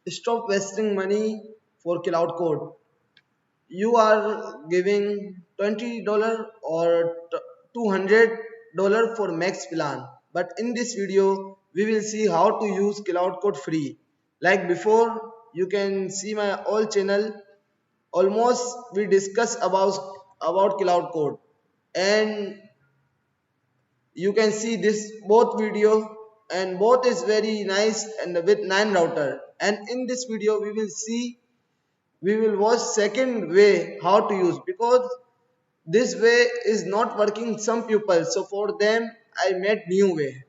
Stop wasting money for cloud code. You are giving $20 or $200 for max plan. But in this video, we will see how to use cloud code free. Like before, you can see my all channel. Almost we discuss about cloud code, and you can see this both video, and both is very nice and with 9 router. And in this video, we will watch second way how to use, because this way is not working some people, so for them I made new way.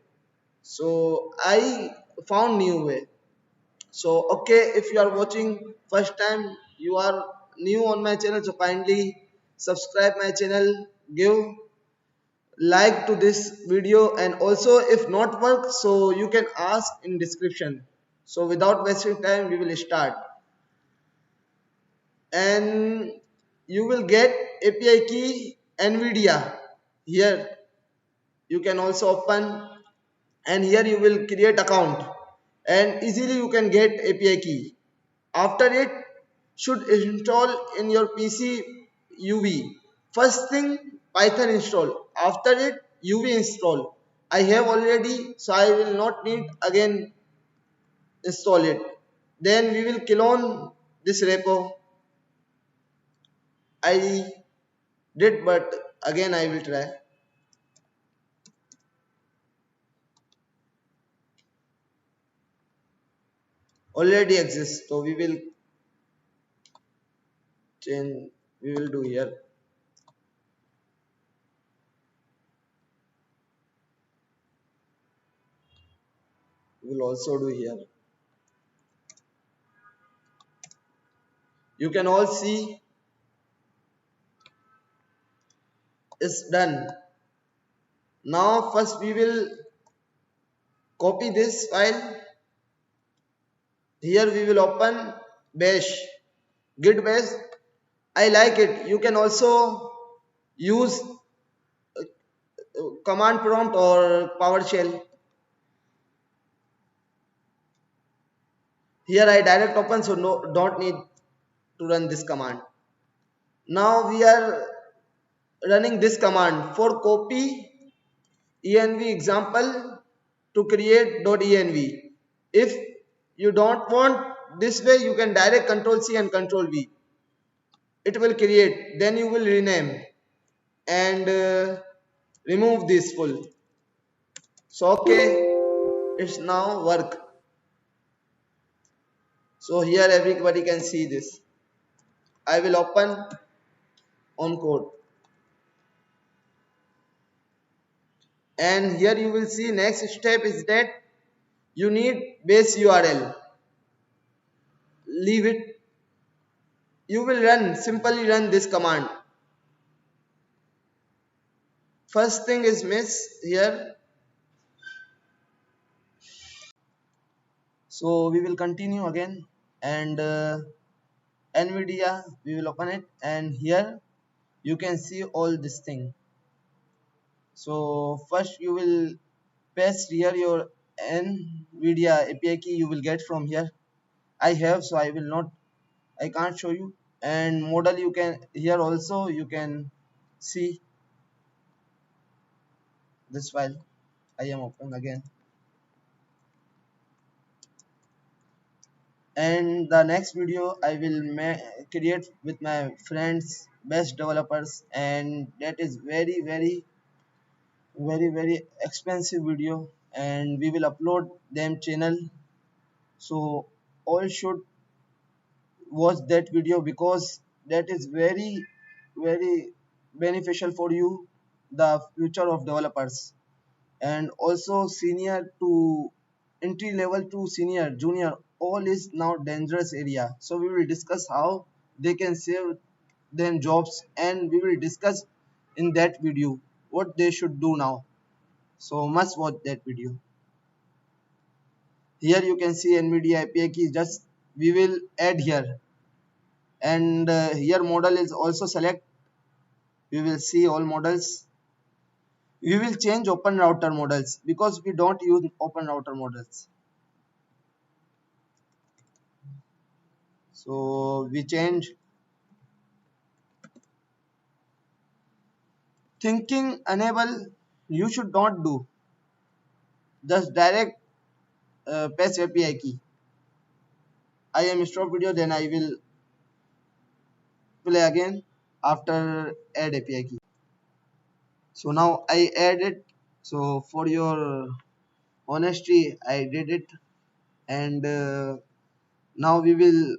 So I found new way. So okay, if you are watching first time, you are new on my channel, so kindly subscribe my channel, give like to this video, and also if not work, so you can ask in description. So without wasting time, we will start. And you will get API key NVIDIA. Here you can also open, and here you will create account, and easily you can get API key. After it should install in your PC UV. First thing Python install. After it UV install. I have already, so I will not need again install it. Then we will clone this repo. I did, but again I will try. Already exists, so we will change. We will do here. We will also do here. You can all see it's done. Now first we will copy this file. Here we will open bash, git bash. I like it. You can also use command prompt or PowerShell. Here I direct open, so don't need to run this command. Now we are running this command for copy env example to create .env. If you don't want this way, you can direct Control C and Control V. It will create. Then you will rename and remove this full. So okay, it's now work. So here everybody can see this. I will open on code, and here you will see next step is that you need base URL. Leave it. You will simply run this command. First thing is miss here. So we will continue again, and NVIDIA we will open it, and here you can see all this thing. So first you will paste here your NVIDIA API key you will get from here. I have, so I can't show you. And model you can, here also you can see this file. I am open again. And the next video I will create with my friends, best developers, and that is very expensive video, and we will upload them channel. So all should watch that video, because that is very beneficial for you, the future of developers. And also senior to entry level to senior junior, all is now dangerous area. So we will discuss how they can save them jobs, and we will discuss in that video what they should do now. So must watch that video. Here you can see NVIDIA API key, just we will add here. And here model is also select. We will see all models. We will change open router models, because we don't use open router models. So we change thinking enable. You should not do just direct paste API key. I am stop video, then I will play again after add API key. So now I add it. So for your honesty, I did it, and now we will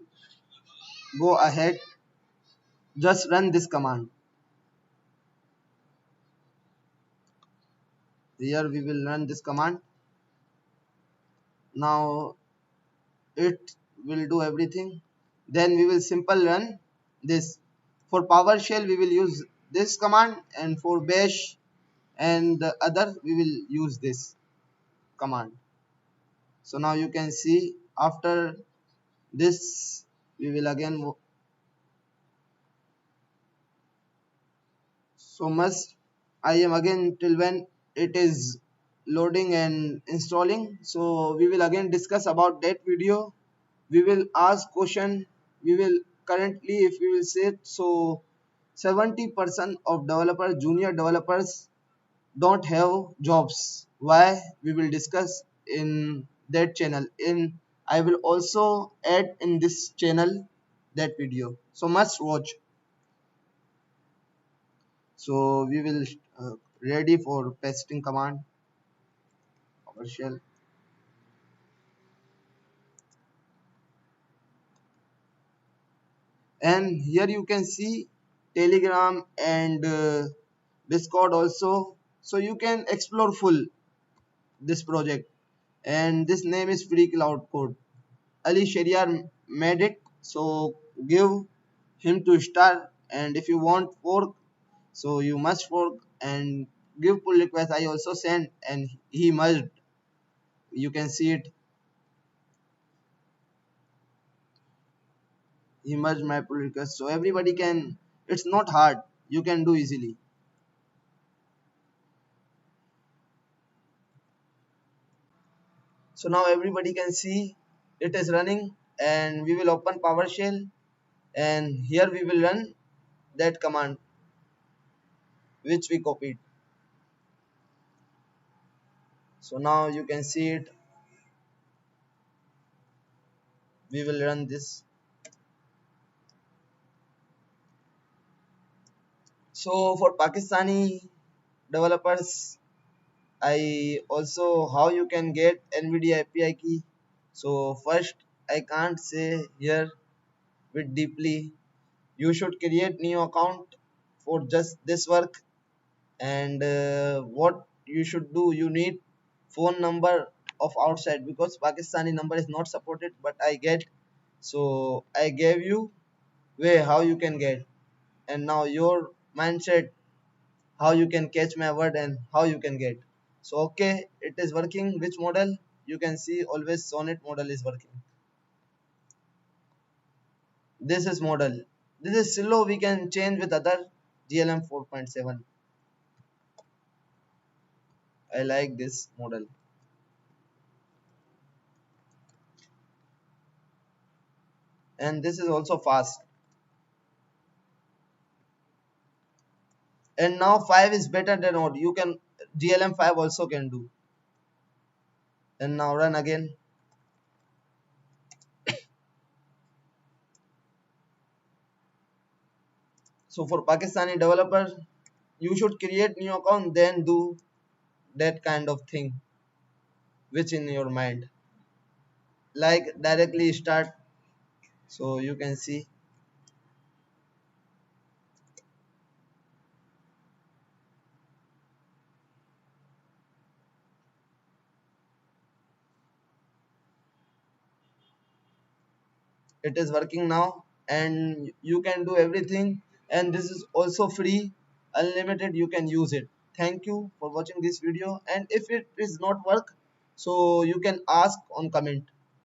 go ahead. Just run this command. Here we will run this command. Now it will do everything. Then we will simple run this. For PowerShell we will use this command, and for Bash and the other we will use this command. So now you can see after this we will again so must I am again till when it is loading and installing. So we will again discuss about that video. We will ask question. We will currently, if we will say, so 70% of developers, junior developers don't have jobs. Why? We will discuss in that channel. In I will also add in this channel that video. So must watch. So we will ready for pasting command PowerShell, and here you can see Telegram and Discord also. So you can explore full this project, and this name is free-claude-code. Ali Shariar made it, so give him to start. And if you want fork, so you must fork and give pull request. I also sent, and he merged. You can see it. He merged my pull request, so everybody can. It's not hard. You can do easily. So now everybody can see it is running, and we will open PowerShell, and here we will run that command which we copied. So now you can see it. We will run this. So for Pakistani developers, I also how you can get NVIDIA API key. So first I can't say here with deeply. You should create new account for just this work, and what you should do, you need phone number of outside because Pakistani number is not supported, but I get. So I gave you way how you can get, and now your mindset how you can catch my word and how you can get. So okay, it is working. Which model? You can see always Sonnet model is working. This is model. This is slow. We can change with other GLM 4.7. I like this model. And this is also fast. And now 5 is better than odd. You can GLM 5 also can do. And now run again. So for Pakistani developers, you should create new account, then do that kind of thing which in your mind, like directly start. So you can see it is working now, and you can do everything, and this is also free, unlimited. You can use it. Thank you for watching this video, and if it is not work, so you can ask on comment.